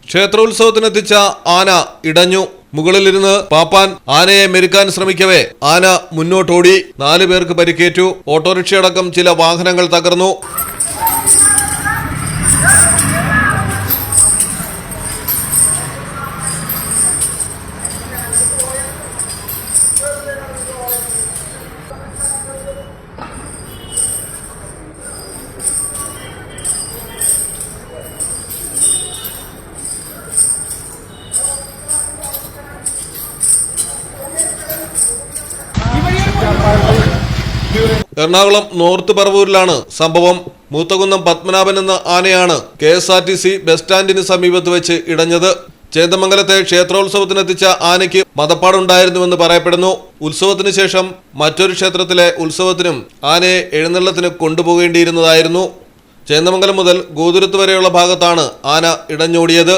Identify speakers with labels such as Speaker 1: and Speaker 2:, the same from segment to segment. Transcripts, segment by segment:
Speaker 1: ക്ഷേത്രോത്സവത്തിനെത്തിച്ച ആന ഇടഞ്ഞു. മുകളിലിരുന്ന് പാപ്പാൻ ആനയെ മെരുക്കാൻ ശ്രമിക്കവേ ആന മുന്നോട്ടോടി. 4 പേർക്ക് പരിക്കേറ്റു. ഓട്ടോറിക്ഷയടക്കം ചില വാഹനങ്ങൾ തകർന്നു. എറണാകുളം നോർത്ത് പറവൂരിലാണ് സംഭവം. മൂത്തകുന്നം പത്മനാഭൻ എന്ന ആനയാണ് KSRTC ബസ് സ്റ്റാൻഡിന് സമീപത്ത് വെച്ച് ഇടഞ്ഞത്. ചേന്ദമംഗലത്തെ ക്ഷേത്രോത്സവത്തിനെത്തിച്ച ആനയ്ക്ക് മതപ്പാടുണ്ടായിരുന്നുവെന്ന് പറയപ്പെടുന്നു. ഉത്സവത്തിന് ശേഷം മറ്റൊരു ക്ഷേത്രത്തിലെ ഉത്സവത്തിനും ആനയെ എഴുന്നള്ളത്തിന് കൊണ്ടുപോകേണ്ടിയിരുന്നതായിരുന്നു. ചേന്ദമംഗലം മുതൽ ഗോതുരത്ത് വരെയുള്ള ഭാഗത്താണ് ആന ഇടഞ്ഞോടിയത്.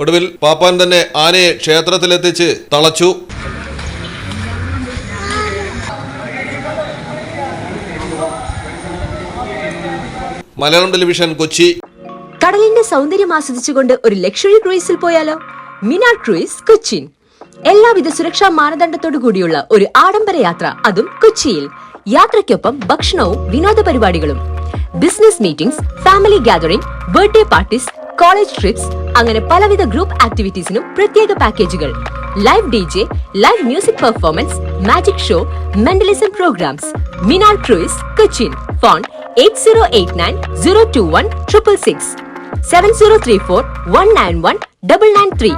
Speaker 1: ഒടുവിൽ പാപ്പാൻ തന്നെ ആനയെ ക്ഷേത്രത്തിലെത്തിച്ച് തളച്ചു. മലയാളം ടെലിവിഷൻ, കൊച്ചി.
Speaker 2: കടലിന്റെ സൗന്ദര്യം ആസ്വദിച്ചുകൊണ്ട് ഒരു ലക്ഷറി ക്രൂയിസിൽ പോയാലോ? മിനാർ ക്രൂയിസ്, കൊച്ചിൻ. എല്ലാവിധ സുരക്ഷാ മാനദണ്ഡത്തോടു കൂടിയുള്ള ഒരു ആഡംബര യാത്ര, അതും കൊച്ചിയിൽ. യാത്രയ്ക്കൊപ്പം ഭക്ഷണവും വിനോദ പരിപാടികളും, business meetings, family gathering, birthday parties, college trips, അങ്ങനെ പലവിധ ഗ്രൂപ്പ് ആക്ടിവിറ്റീസിനും പ്രത്യേക പാക്കേജുകൾ. Live DJ, live music performance, magic show, mentalism programmes. Minar cruise, Cochin. Phone 8089 021 666 7034 191 993.